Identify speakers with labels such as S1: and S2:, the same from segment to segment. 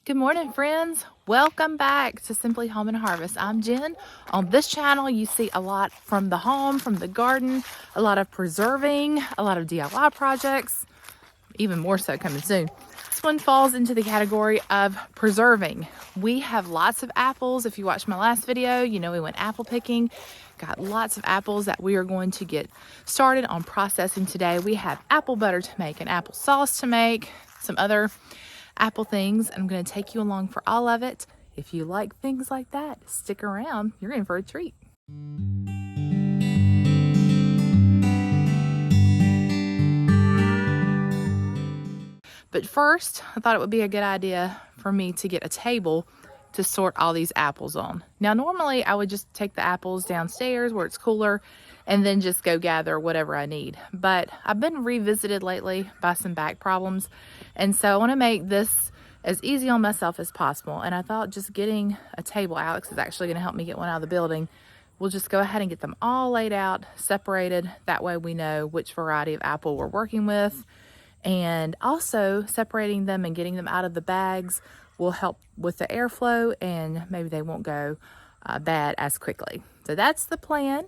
S1: Good morning, friends. Welcome back to Simply Home and Harvest. I'm Jen. On this channel, you see a lot from the home, from the garden, a lot of preserving, a lot of DIY projects, even more so coming soon. This one falls into the category of preserving. We have lots of apples. If you watched my last video, you know we went apple picking. Got lots of apples that we are going to get started on processing today. We have apple butter to make and applesauce to make, some other apple things. I'm going to take you along for all of it. If you like things like that, stick around. You're in for a treat. But first, I thought it would be a good idea for me to get a table to sort all these apples on. Now, normally I would just take the apples downstairs where it's cooler and then just go gather whatever I need. But I've been revisited lately by some back problems. And so I want to make this as easy on myself as possible. And I thought just getting a table, Alex is actually going to help me get one out of the building. We'll just go ahead and get them all laid out, separated. That way we know which variety of apple we're working with. And also separating them and getting them out of the bags will help with the airflow, and maybe they won't go bad as quickly. So that's the plan.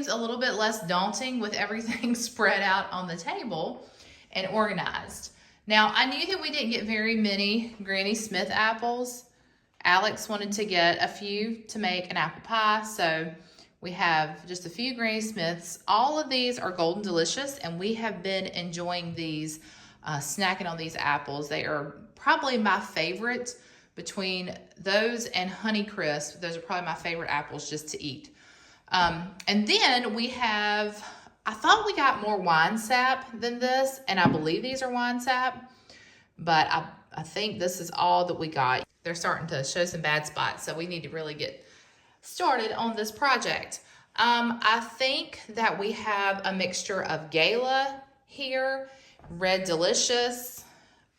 S1: A little bit less daunting with everything spread out on the table and organized. Now, I knew that we didn't get very many Granny Smith apples. Alex wanted to get a few to make an apple pie, so we have just a few Granny Smiths. All of these are Golden Delicious, and we have been enjoying these, snacking on these apples. They are probably my favorite between those and Honey Crisp. Those are probably my favorite apples just to eat. And then we have, I thought we got more wine sap than this, and I believe these are wine sap, but I think this is all that we got. They're starting to show some bad spots, so we need to really get started on this project. I think that we have a mixture of Gala here, Red Delicious.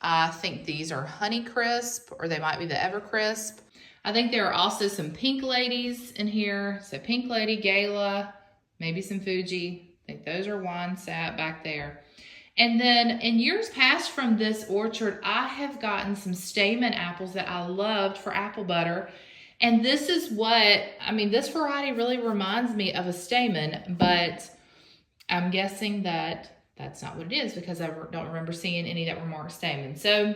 S1: I think these are Honey Crisp, or they might be the Evercrisp. I think there are also some Pink Ladies in here. So Pink Lady, Gala, maybe some Fuji. I think those are wine sap back there. And then in years past from this orchard, I have gotten some Stamen apples that I loved for apple butter. And this is what, I mean, this variety really reminds me of a Stamen, but I'm guessing that that's not what it is because I don't remember seeing any that were marked Stamen. So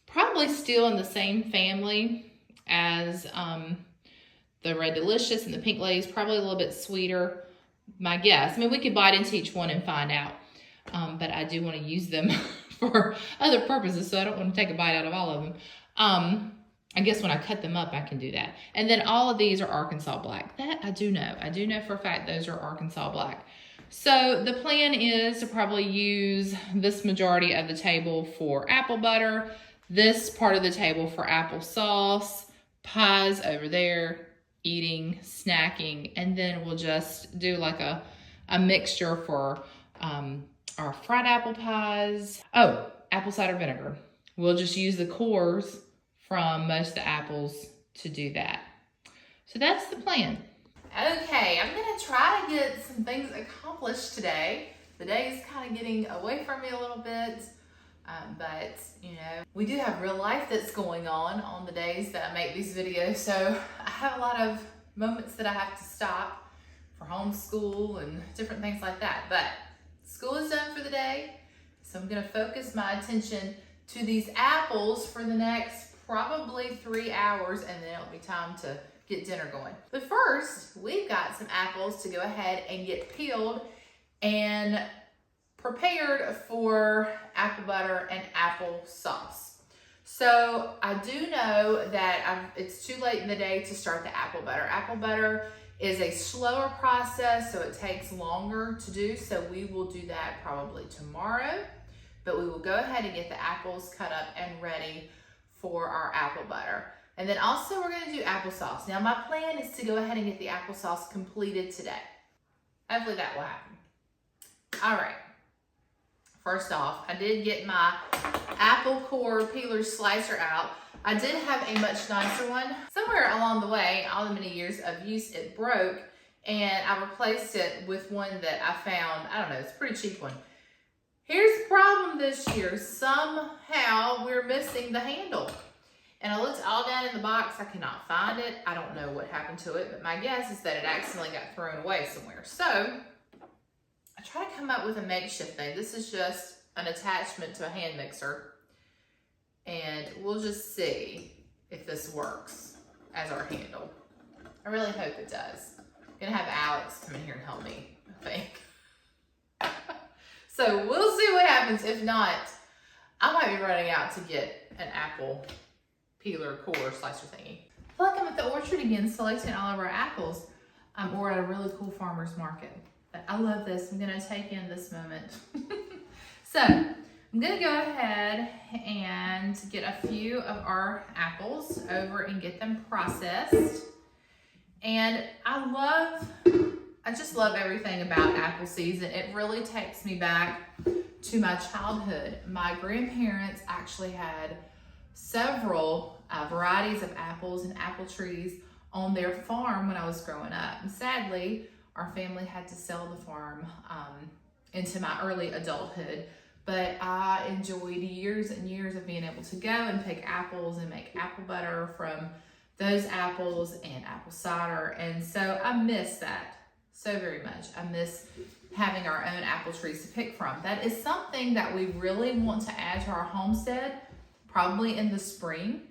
S1: probably still in the same family as the Red Delicious and the Pink Ladies, probably a little bit sweeter, my guess. I mean, we could bite into each one and find out, but I do want to use them for other purposes, so I don't want to take a bite out of all of them. I guess when I cut them up, I can do that. And then all of these are Arkansas Black. That I do know. I do know for a fact those are Arkansas Black. So the plan is to probably use this majority of the table for apple butter, this part of the table for applesauce, pies over there, eating, snacking, and then we'll just do like a mixture for our fried apple pies. Oh, apple cider vinegar. We'll just use the cores from most of the apples to do that. So that's the plan. Okay, I'm gonna try to get some things accomplished today. The day is kind of getting away from me a little bit. But you know, we do have real life that's going on the days that I make these videos. So I have a lot of moments that I have to stop for homeschool and different things like that. But school is done for the day, so I'm gonna focus my attention to these apples for the next probably 3 hours, and then it'll be time to get dinner going. But first, we've got some apples to go ahead and get peeled and prepared for apple butter and applesauce. So I do know that it's too late in the day to start the apple butter. Apple butter is a slower process, so it takes longer to do. So we will do that probably tomorrow, but we will go ahead and get the apples cut up and ready for our apple butter. And then also we're gonna do applesauce. Now my plan is to go ahead and get the applesauce completed today. Hopefully that will happen. All right, first off, I did get my apple core peeler slicer out. I did have a much nicer one. Somewhere along the way, all the many years of use, it broke, and I replaced it with one that I found, I don't know, it's a pretty cheap one. Here's the problem this year. Somehow we're missing the handle. And I looked all down in the box. I cannot find it. I don't know what happened to it, but my guess is that it accidentally got thrown away somewhere. So I try to come up with a makeshift thing. This is just an attachment to a hand mixer. And we'll just see if this works as our handle. I really hope it does. I'm gonna have Alex come in here and help me, I think. So we'll see what happens. If not, I might be running out to get an apple peeler core slicer thingy. I feel like I'm at the orchard again, selecting all of our apples. We're at a really cool farmer's market. I love this. I'm gonna take in this moment. So I'm gonna go ahead and get a few of our apples over and get them processed. And I just love everything about apple season. It really takes me back to my childhood. My grandparents actually had several varieties of apples and apple trees on their farm when I was growing up. And sadly, our family had to sell the farm into my early adulthood. But I enjoyed years and years of being able to go and pick apples and make apple butter from those apples and apple cider. And so I miss that so very much. I miss having our own apple trees to pick from. That is something that we really want to add to our homestead, probably in the spring.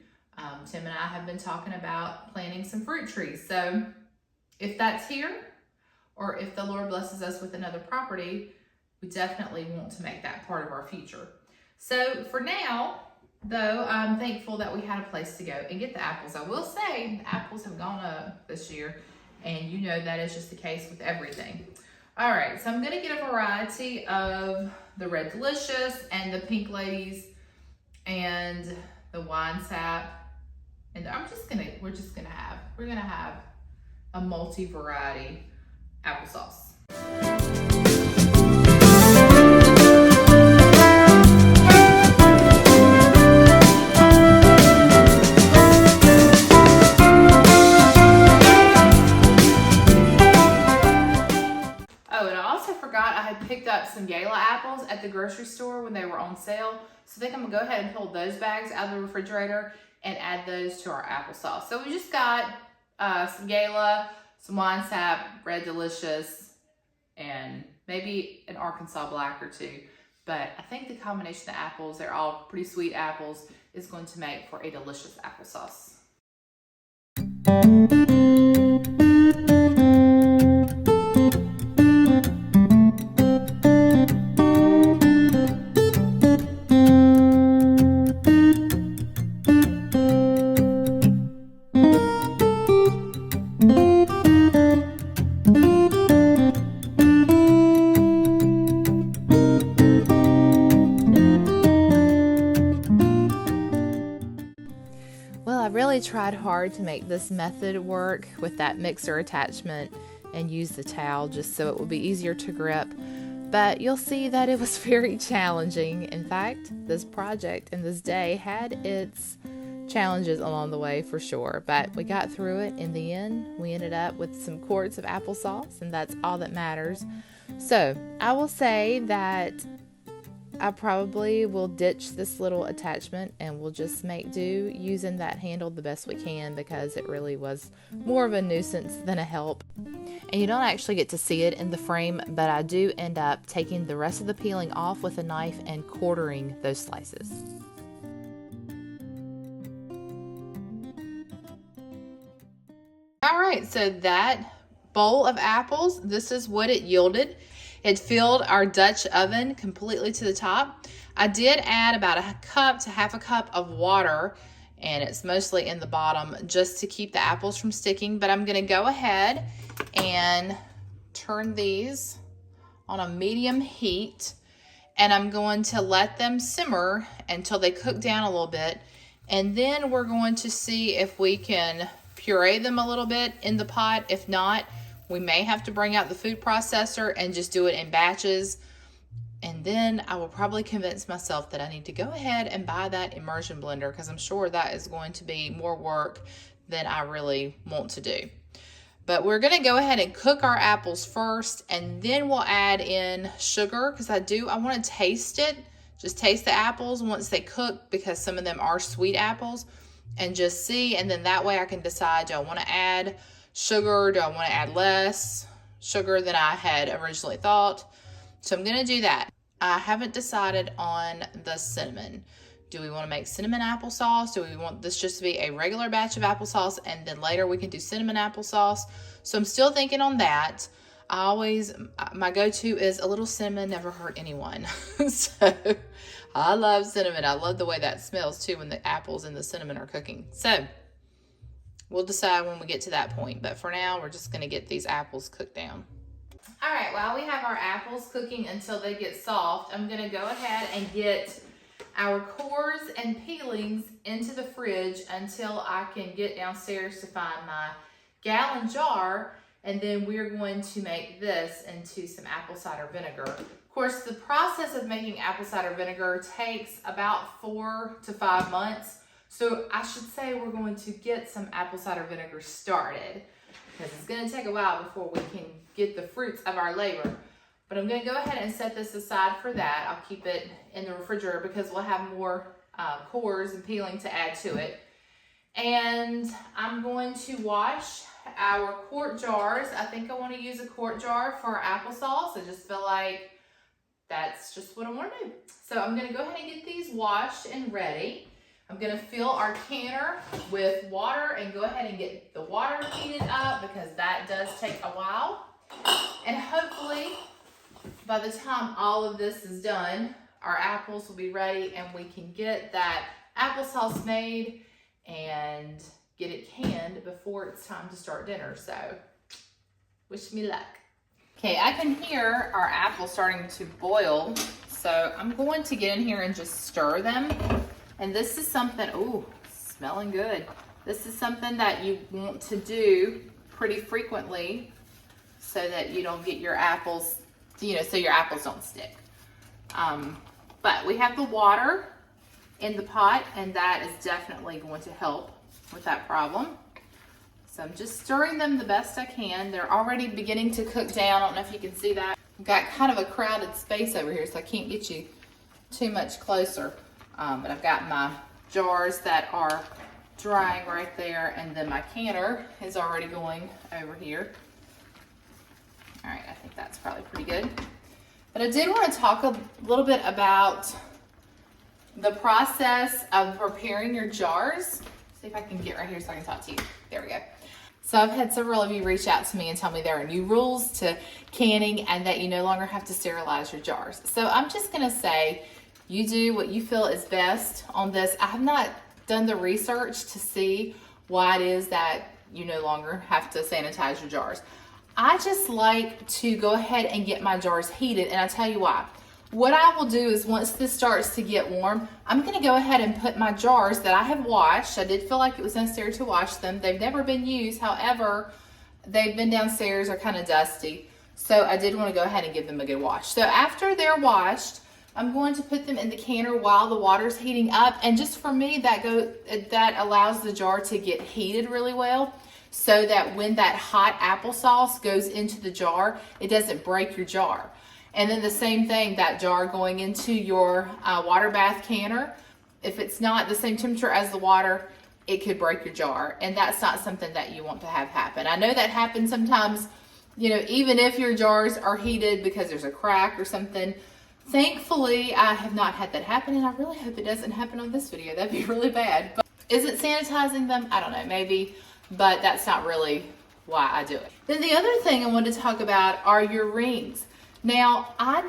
S1: Tim and I have been talking about planting some fruit trees. So if that's here, or if the Lord blesses us with another property, we definitely want to make that part of our future. So for now, though, I'm thankful that we had a place to go and get the apples. I will say the apples have gone up this year, and you know that is just the case with everything. All right, so I'm gonna get a variety of the Red Delicious and the Pink Ladies and the Wine Sap. And we're gonna have a multi-variety applesauce. Picked up some Gala apples at the grocery store when they were on sale. So I think I'm gonna go ahead and pull those bags out of the refrigerator and add those to our applesauce. So we just got some Gala, some Wine Sap, Red Delicious, and maybe an Arkansas Black or two. But I think the combination of apples, they're all pretty sweet apples, is going to make for a delicious applesauce. Tried hard to make this method work with that mixer attachment and use the towel just so it will be easier to grip, but you'll see that it was very challenging. In fact, this project and this day had its challenges along the way for sure, but we got through it. In the end, we ended up with some quarts of applesauce, and that's all that matters. So I will say that I probably will ditch this little attachment and we'll just make do using that handle the best we can, because it really was more of a nuisance than a help. And you don't actually get to see it in the frame, but I do end up taking the rest of the peeling off with a knife and quartering those slices. All right, so that bowl of apples, this is what it yielded. It filled our Dutch oven completely to the top. I did add about a cup to half a cup of water, and it's mostly in the bottom just to keep the apples from sticking. But I'm gonna go ahead and turn these on a medium heat, and I'm going to let them simmer until they cook down a little bit. And then we're going to see if we can puree them a little bit in the pot. If not, we may have to bring out the food processor and just do it in batches. And then I will probably convince myself that I need to go ahead and buy that immersion blender, because I'm sure that is going to be more work than I really want to do. But we're gonna go ahead and cook our apples first, and then we'll add in sugar, because I wanna taste it, just taste the apples once they cook, because some of them are sweet apples, and just see, and then that way I can decide, do I wanna add sugar, do I wanna add less sugar than I had originally thought. So I'm gonna do that. I haven't decided on the cinnamon. Do we wanna make cinnamon applesauce? Do we want this just to be a regular batch of applesauce, and then later we can do cinnamon applesauce? So I'm still thinking on that. My go-to is a little cinnamon, never hurt anyone. So I love cinnamon. I love the way that smells too when the apples and the cinnamon are cooking. So we'll decide when we get to that point. But for now, we're just gonna get these apples cooked down. All right, while we have our apples cooking until they get soft, I'm gonna go ahead and get our cores and peelings into the fridge until I can get downstairs to find my gallon jar, and then we're going to make this into some apple cider vinegar. Of course, the process of making apple cider vinegar takes about 4 to 5 months, so I should say we're going to get some apple cider vinegar started, because it's going to take a while before we can get the fruits of our labor. But I'm going to go ahead and set this aside for that. I'll keep it in the refrigerator because we'll have more cores and peeling to add to it. And I'm going to wash our quart jars. I think I want to use a quart jar for applesauce. I just feel like that's just what I want to do. So I'm going to go ahead and get these washed and ready. I'm going to fill our canner with water and go ahead and get the water heated up, because that does take a while. And hopefully by the time all of this is done, our apples will be ready and we can get that applesauce made and get it canned before it's time to start dinner. So wish me luck. Okay, I can hear our apples starting to boil. So I'm going to get in here and just stir them. And this is something, ooh, smelling good. This is something that you want to do pretty frequently so that you don't get your apples, so your apples don't stick. But we have the water in the pot, and that is definitely going to help with that problem. So I'm just stirring them the best I can. They're already beginning to cook down. I don't know if you can see that. I've got kind of a crowded space over here, so I can't get you too much closer. But I've got my jars that are drying right there, and then my canner is already going over here. All right, I think that's probably pretty good. But I did want to talk a little bit about the process of preparing your jars. See if I can get right here so I can talk to you. There we go. So I've had several of you reach out to me and tell me there are new rules to canning and that you no longer have to sterilize your jars. So I'm just gonna say, you do what you feel is best on this. I have not done the research to see why it is that you no longer have to sanitize your jars. I just like to go ahead and get my jars heated, and I'll tell you why. What I will do is once this starts to get warm, I'm gonna go ahead and put my jars that I have washed. I did feel like it was necessary to wash them. They've never been used, however, they've been downstairs, are kind of dusty. So I did want to go ahead and give them a good wash. So after they're washed, I'm going to put them in the canner while the water's heating up. And just for me, that allows the jar to get heated really well, so that when that hot applesauce goes into the jar, it doesn't break your jar. And then the same thing, that jar going into your water bath canner. If it's not the same temperature as the water, it could break your jar. And that's not something that you want to have happen. I know that happens sometimes, you know, even if your jars are heated because there's a crack or something. Thankfully, I have not had that happen, and I really hope it doesn't happen on this video. That'd be really bad. But is it sanitizing them? I don't know, maybe, but that's not really why I do it. Then the other thing I wanted to talk about are your rings. Now, I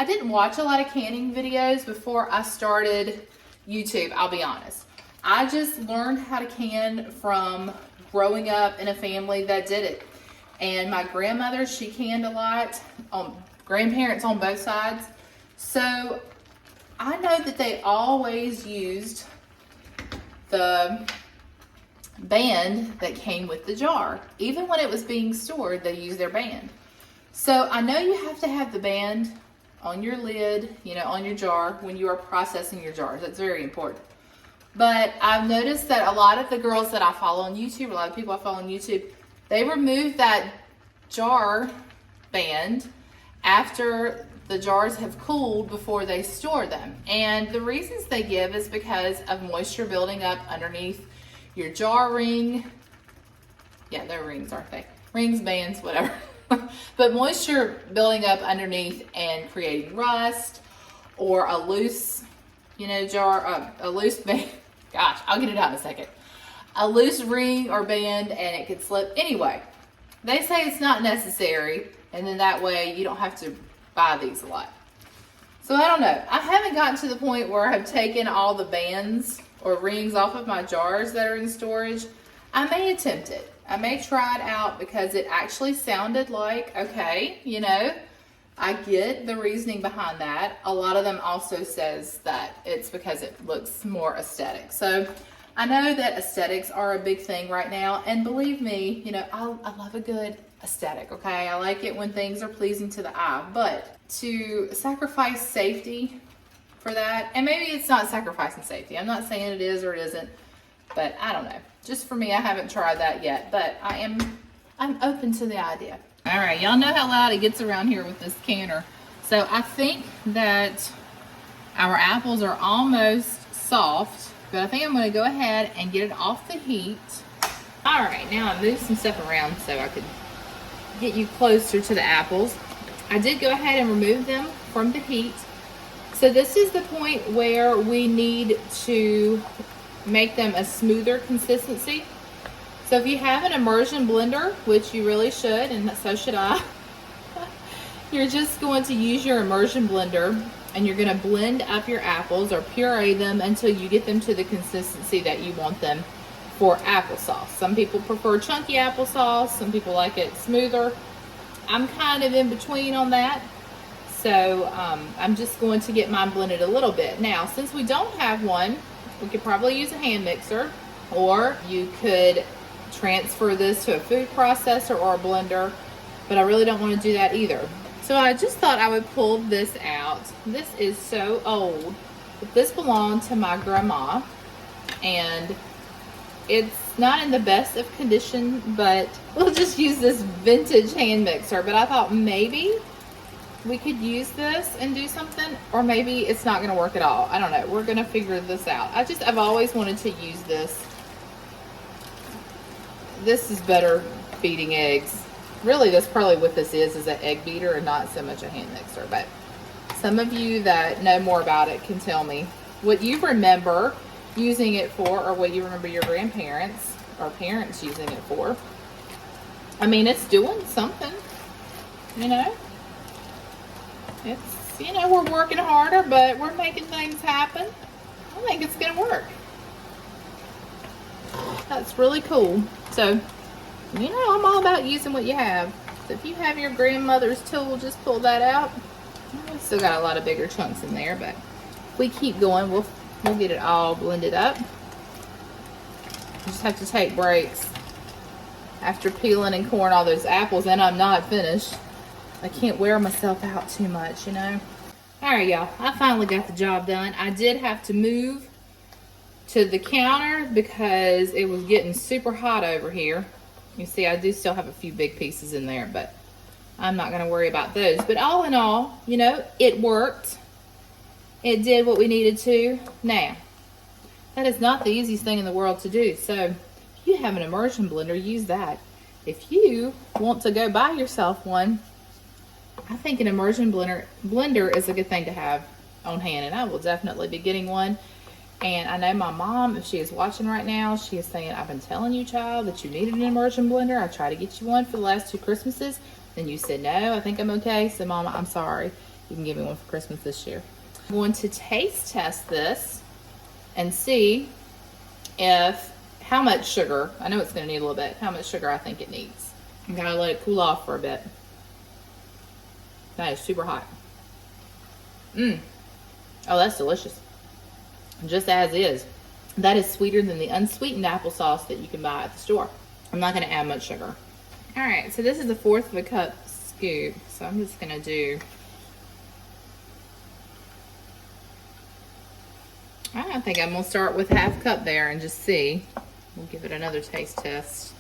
S1: didn't watch a lot of canning videos before I started YouTube, I'll be honest. I just learned how to can from growing up in a family that did it. And my grandmother, she canned a lot, grandparents on both sides. So I know that they always used the band that came with the jar. Even when it was being stored, they used their band. So I know you have to have the band on your lid, you know, on your jar when you are processing your jars. That's very important. But I've noticed that a lot of the girls that I follow on YouTube, a lot of people I follow on YouTube, they remove that jar band after the jars have cooled before they store them. And the reasons they give is because of moisture building up underneath your jar ring. Yeah, they're rings, aren't they? Rings, bands, whatever. But moisture building up underneath and creating rust, or a loose, you know, jar, a loose band. Gosh, I'll get it out in a second. A loose ring or band, and it could slip. Anyway, they say it's not necessary, and then that way you don't have to buy these a lot. So I don't know. I haven't gotten to the point where I've taken all the bands or rings off of my jars that are in storage. I may attempt it. I may try it out because it actually sounded like, okay, you know, I get the reasoning behind that. A lot of them also says that it's because it looks more aesthetic. So I know that aesthetics are a big thing right now. And believe me, you know, I love a good aesthetic, okay? I like it when things are pleasing to the eye. But to sacrifice safety for that, and maybe it's not sacrificing safety. I'm not saying it is or it isn't, but I don't know. Just for me, I haven't tried that yet, but I'm open to the idea. All right, y'all know how loud it gets around here with this canner. So I think that our apples are almost soft, but I think I'm gonna go ahead and get it off the heat. All right, now I moved some stuff around so I could get you closer to the apples. I did go ahead and remove them from the heat. So this is the point where we need to make them a smoother consistency. So if you have an immersion blender, which you really should, and so should I, you're just going to use your immersion blender and you're going to blend up your apples or puree them until you get them to the consistency that you want them for applesauce. Some people prefer chunky applesauce, some people like it smoother. I'm kind of in between on that. So I'm just going to get mine blended a little bit. Now, since we don't have one, we could probably use a hand mixer, or you could transfer this to a food processor or a blender, but I really don't want to do that either. So I just thought I would pull this out. This is so old, but this belonged to my grandma, and it's not in the best of condition, but we'll just use this vintage hand mixer. But I thought maybe we could use this and do something, or maybe it's not going to work at all. I don't know. We're going to figure this out. I've always wanted to use this. This is better beating eggs. Really, that's probably what this is an egg beater and not so much a hand mixer. But some of you that know more about it can tell me what you remember using it for, or what you remember your grandparents or parents using it for. I mean, it's doing something, you know. It's, you know, we're working harder, but we're making things happen. I think it's gonna work. That's really cool. So, you know, I'm all about using what you have. So if you have your grandmother's tool, just pull that out. We still got a lot of bigger chunks in there, but if we keep going, we'll get it all blended up. You just have to take breaks after peeling and coring all those apples, and I'm not finished. I can't wear myself out too much, you know. All right, y'all, I finally got the job done. I did have to move to the counter because it was getting super hot over here. You see, I do still have a few big pieces in there, but I'm not gonna worry about those. But all in all, you know, it worked. It did what we needed to. Now, that is not the easiest thing in the world to do. So if you have an immersion blender, use that. If you want to go buy yourself one, I think an immersion blender is a good thing to have on hand, and I will definitely be getting one. And I know my mom, if she is watching right now, she is saying, I've been telling you, child, that you needed an immersion blender. I tried to get you one for the last 2 Christmases. Then you said, no, I think I'm okay. So Mama, I'm sorry. You can give me one for Christmas this year. I'm going to taste test this and see how much sugar, I know it's going to need a little bit, how much sugar I think it needs. I'm going to let it cool off for a bit. That is super hot. Oh, that's delicious. Just as is. That is sweeter than the unsweetened applesauce that you can buy at the store. I'm not going to add much sugar. All right, so this is a 1/4 of a cup scoop. So I'm just going to do, I think I'm going to start with 1/2 cup there and just see. We'll give it another taste test.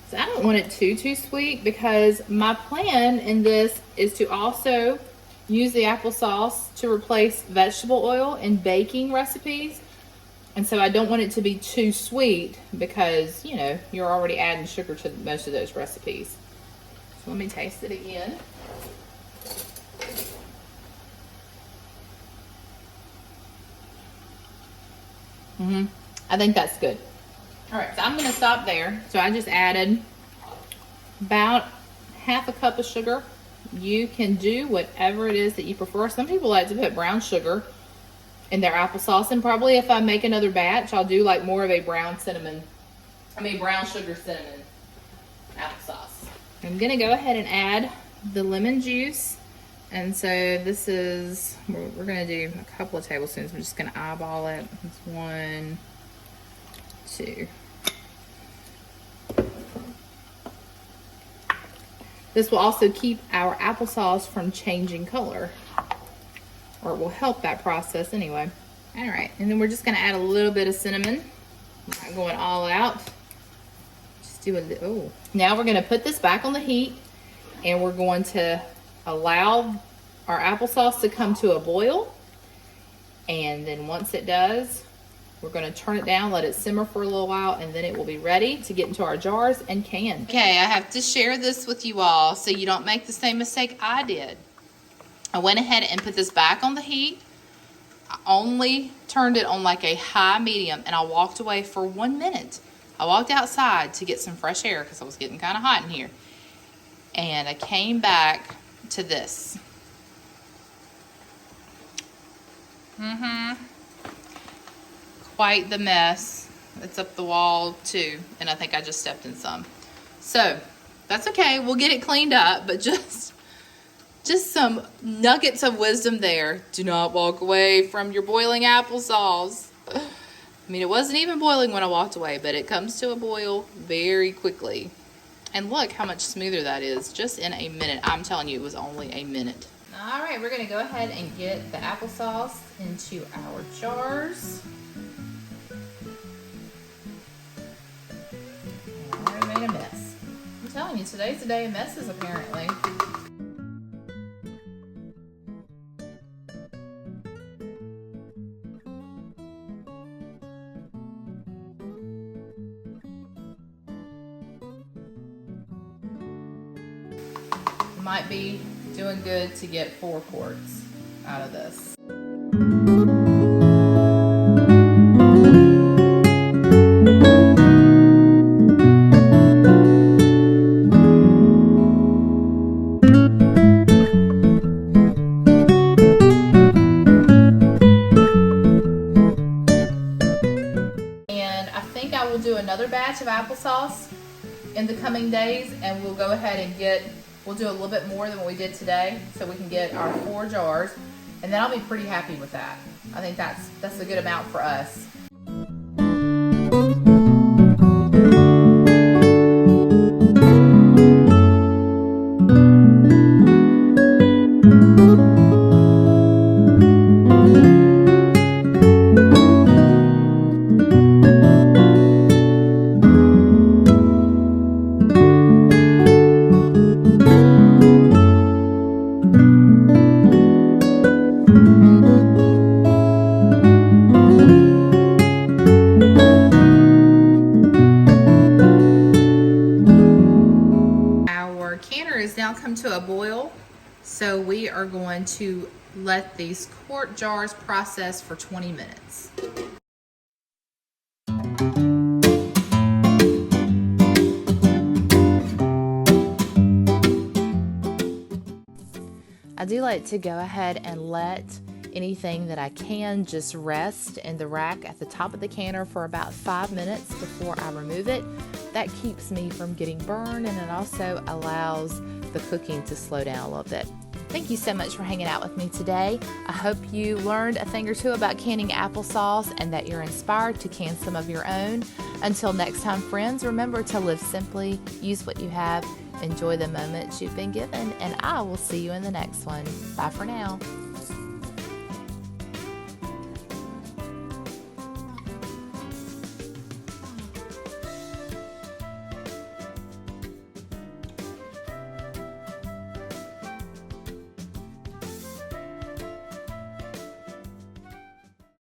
S1: So I don't want it too sweet, because my plan in this is to also use the applesauce to replace vegetable oil in baking recipes. And so I don't want it to be too sweet, because, you know, you're already adding sugar to most of those recipes. So let me taste it again. I think that's good. All right, so I'm gonna stop there. So I just added about 1/2 cup of sugar. You can do whatever it is that you prefer. Some people like to put brown sugar in their applesauce, and probably if I make another batch, I'll do like more of a brown sugar cinnamon applesauce. I'm gonna go ahead and add the lemon juice. And so this is, we're gonna do a couple of tablespoons. I'm just gonna eyeball it. It's 1, 2. This will also keep our applesauce from changing color, or it will help that process anyway. All right, and then we're just gonna add a little bit of cinnamon. Not going all out. Just do a little. Oh. Now we're gonna put this back on the heat, and we're going to allow our applesauce to come to a boil. And then once it does, we're gonna turn it down, let it simmer for a little while, and then it will be ready to get into our jars and can. Okay, I have to share this with you all so you don't make the same mistake I did. I went ahead and put this back on the heat. I only turned it on like a high medium, and I walked away for 1 minute. I walked outside to get some fresh air because I was getting kind of hot in here. And I came back to this. Quite the mess. It's up the wall too, and I think I just stepped in some. So that's okay, we'll get it cleaned up, but just some nuggets of wisdom there. Do not walk away from your boiling applesauce. I mean, it wasn't even boiling when I walked away, but it comes to a boil very quickly. And look how much smoother that is, just in a minute. I'm telling you, it was only a minute. All right, we're gonna go ahead and get the applesauce into our jars. I made a mess. I'm telling you, today's the day of messes, apparently. Might be doing good to get 4 quarts out of this. And I think I will do another batch of applesauce in the coming days, and we'll go ahead and we'll do a little bit more than what we did today, so we can get our 4 jars, and then I'll be pretty happy with that. I think that's a good amount for us. are going to let these quart jars process for 20 minutes. I do like to go ahead and let anything that I can just rest in the rack at the top of the canner for about 5 minutes before I remove it. That keeps me from getting burned, and it also allows the cooking to slow down a little bit. Thank you so much for hanging out with me today. I hope you learned a thing or two about canning applesauce and that you're inspired to can some of your own. Until next time, friends, remember to live simply, use what you have, enjoy the moments you've been given, and I will see you in the next one. Bye for now.